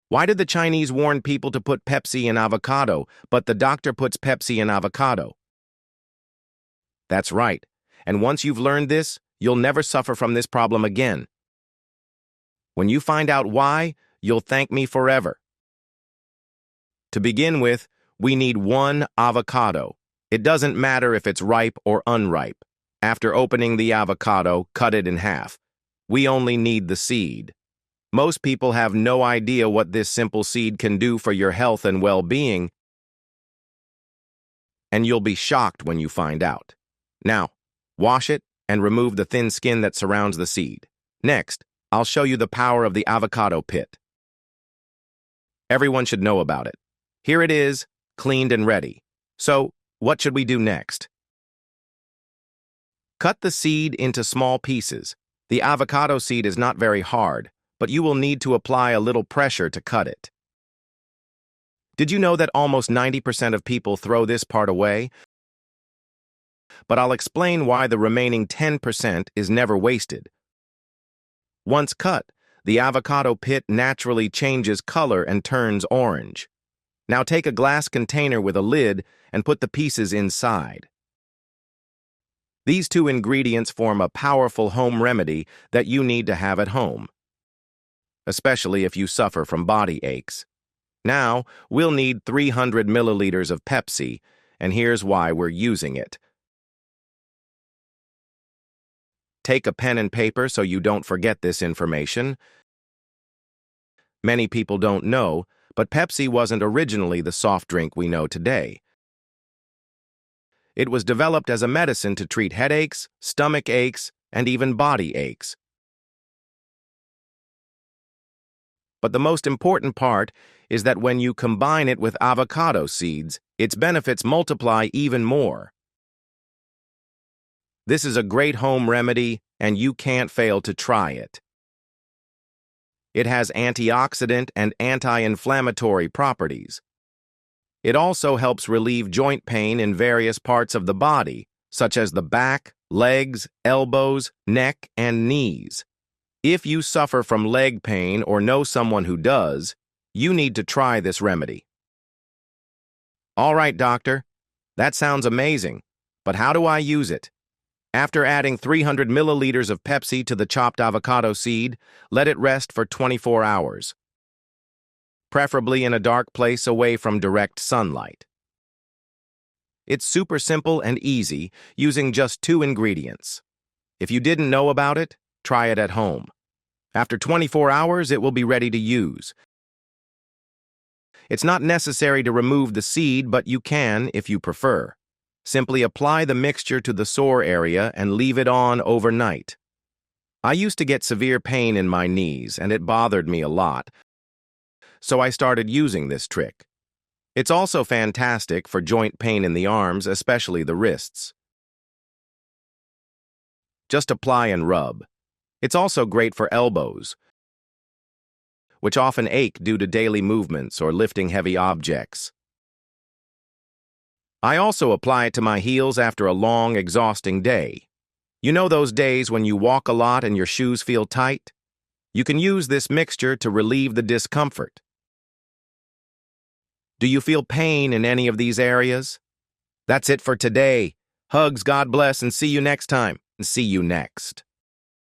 Why did the Chinese warn people to put Pepsi in avocado, but the doctor puts Pepsi in avocado? That's right. And once you've learned this, you'll never suffer from this problem again. When you find out why, you'll thank me forever. To begin with, we need 1 avocado. It doesn't matter if it's ripe or unripe. After opening the avocado, cut it in half. We only need the seed. Most people have no idea what this simple seed can do for your health and well-being, and you'll be shocked when you find out. Now, wash it and remove the thin skin that surrounds the seed. Next, I'll show you the power of the avocado pit. Everyone should know about it. Here it is, cleaned and ready. So, what should we do next? Cut the seed into small pieces. The avocado seed is not very hard, but you will need to apply a little pressure to cut it. Did you know that almost 90% of people throw this part away? But I'll explain why the remaining 10% is never wasted. Once cut, the avocado pit naturally changes color and turns orange. Now take a glass container with a lid and put the pieces inside. These 2 ingredients form a powerful home remedy that you need to have at home, especially if you suffer from body aches. Now, we'll need 300 milliliters of Pepsi, and here's why we're using it. Take a pen and paper so you don't forget this information. Many people don't know, but Pepsi wasn't originally the soft drink we know today. It was developed as a medicine to treat headaches, stomach aches, and even body aches. But the most important part is that when you combine it with avocado seeds, its benefits multiply even more. This is a great home remedy, and you can't fail to try it. It has antioxidant and anti-inflammatory properties. It also helps relieve joint pain in various parts of the body, such as the back, legs, elbows, neck, and knees. If you suffer from leg pain or know someone who does, you need to try this remedy. All right, doctor, that sounds amazing, but how do I use it? After adding 300 milliliters of Pepsi to the chopped avocado seed, let it rest for 24 hours. Preferably in a dark place away from direct sunlight. It's super simple and easy, using just 2 ingredients. If you didn't know about it, try it at home. After 24 hours, it will be ready to use. It's not necessary to remove the seed, but you can if you prefer. Simply apply the mixture to the sore area and leave it on overnight. I used to get severe pain in my knees, and it bothered me a lot, so I started using this trick. It's also fantastic for joint pain in the arms, especially the wrists. Just apply and rub. It's also great for elbows, which often ache due to daily movements or lifting heavy objects. I also apply it to my heels after a long, exhausting day. You know those days when you walk a lot and your shoes feel tight? You can use this mixture to relieve the discomfort. Do you feel pain in any of these areas? That's it for today. Hugs, God bless, and see you next time. See you next.